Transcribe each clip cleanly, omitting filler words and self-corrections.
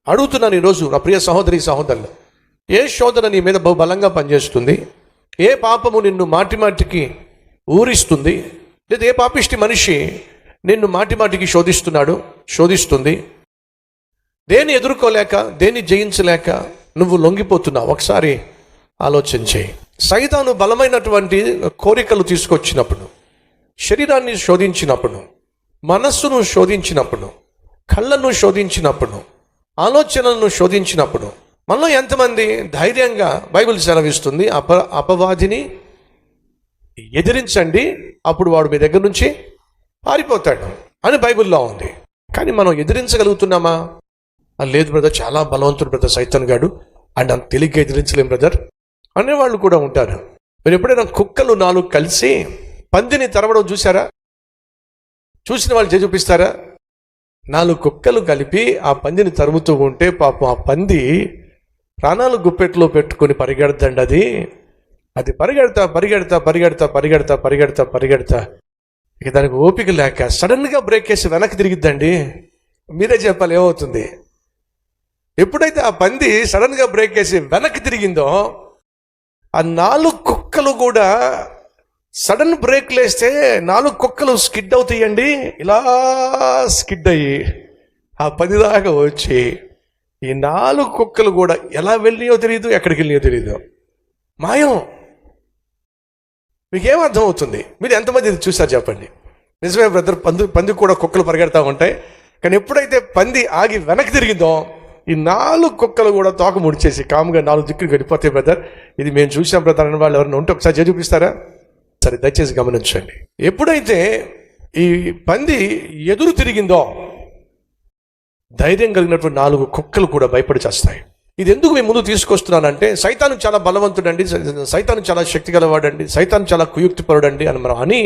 అడుగుతున్నాను ఈరోజు నా ప్రియ సహోదరి సహోదరులు, ఏ శోధన నీ మీద బహు బలంగా పనిచేస్తుంది? ఏ పాపము నిన్ను మాటికి ఊరిస్తుంది? లేదా ఏ పాపిష్టి మనిషి నిన్ను మాటికి శోధిస్తుంది? దేన్ని ఎదుర్కోలేక, దేన్ని జయించలేక నువ్వు లొంగిపోతున్నావు? ఒకసారి ఆలోచన చేయి. సైతాను బలమైనటువంటి కోరికలు తీసుకొచ్చినప్పుడు, శరీరాన్ని శోధించినప్పుడు, మనస్సును శోధించినప్పుడు, కళ్ళను శోధించినప్పుడు, ఆలోచనలను శోధించినప్పుడు, మనలో ఎంతమంది ధైర్యంగా బైబిల్ సెలవిస్తుంది, అపవాదిని ఎదిరించండి అప్పుడు వాడు మీ దగ్గర నుంచి పారిపోతాడు అని బైబిల్లో ఉంది. కానీ మనం ఎదిరించగలుగుతున్నామా? లేదు బ్రదర్, చాలా బలవంతుడు బ్రదర్ సైతాన్ గాడు, అండ్ అంత తేలిగ్గా ఎదిరించలేం బ్రదర్ అనేవాళ్ళు కూడా ఉంటారు. మీరు ఎప్పుడైనా కుక్కలు 4 కలిసి పందిని తరవడం చూసారా? చూసిన వాళ్ళు చూపిస్తారా? 4 కుక్కలు కలిపి ఆ పందిని తరుముతూ ఉంటే పాపం ఆ పంది ప్రాణాలు గుప్పెట్లో పెట్టుకొని పరిగెడతండి. అది పరిగెడతా ఇక దానికి ఓపిక లేక సడన్గా బ్రేక్ వేసి వెనక్కి తిరిగిద్దండి. మీరే చెప్పాలి ఏమవుతుంది? ఎప్పుడైతే ఆ పంది సడన్గా బ్రేక్ వేసి వెనక్కి తిరిగిందో, ఆ 4 కుక్కలు కూడా సడన్ బ్రేక్ లేస్తే 4 కుక్కలు స్కిడ్ అవుతాయండి. ఇలా స్కిడ్ అయ్యి ఆ 10 దాకా వచ్చి ఈ 4 కుక్కలు కూడా ఎలా వెళ్ళినాయో తెలియదు, ఎక్కడికి వెళ్ళినాయో తెలియదు, మాయం. మీకేం అర్థం అవుతుంది? మీరు ఎంతమంది ఇది చూసారు చెప్పండి? నిజమే బ్రదర్, పంది కూడా కుక్కలు పరిగెడతా ఉంటాయి, కానీ ఎప్పుడైతే పంది ఆగి వెనక్కి తిరిగిందో ఈ 4 కుక్కలు కూడా తోక ముడిచేసి కాముగా 4 దిక్కులు గడిపోతాయి. బ్రదర్, ఇది మేము చూసాం బ్రదర్ అని వాళ్ళు ఎవరైనా ఉంటే ఒకసారి చూపిస్తారా? సరే, దయచేసి గమనించండి. ఎప్పుడైతే ఈ పంది ఎదురు తిరిగిందో ధైర్యం కలిగినటువంటి 4 కుక్కలు కూడా భయపడి చేస్తాయి. ఇది ఎందుకు మేము ముందు తీసుకొస్తున్నానంటే, సైతాను చాలా బలవంతుడండి, సైతాను చాలా శక్తి గలవాడండి, సైతాను చాలా కుయుక్తిపరుడండి అని మనం అని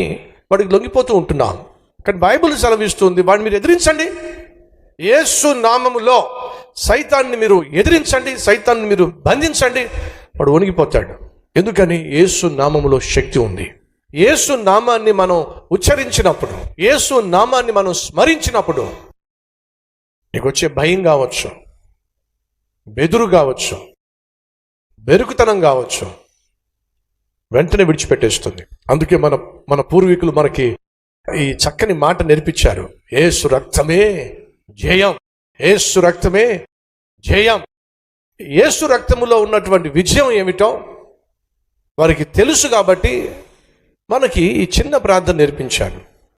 వాడికి లొంగిపోతూ ఉంటున్నాం. కానీ బైబిల్ సెలవిస్తుంది, వాడిని మీరు ఎదిరించండి. యేసు నామములో సైతాన్ని మీరు ఎదిరించండి, సైతాన్ని మీరు బంధించండి, వాడు వణిగిపోతాడు. ఎందుకని? యేసు నామములో శక్తి ఉంది. యేసు నామాన్ని మనం ఉచ్చరించినప్పుడు, యేసు నామాన్ని మనం స్మరించినప్పుడు నీకు వచ్చే భయం కావచ్చు, బెదురు కావచ్చు, బెరుకుతనం కావచ్చు, వెంటనే విడిచిపెట్టేస్తుంది. అందుకే మన పూర్వీకులు మనకి ఈ చక్కని మాట నేర్పించారు, యేసు రక్తమే జయం, యేసు రక్తమే జయం. యేసు రక్తములో ఉన్నటువంటి విజయం ఏమిటో వారికి తెలుసు కాబట్టి మనకి ఈ చిన్న ప్రార్థన నేర్పించారు.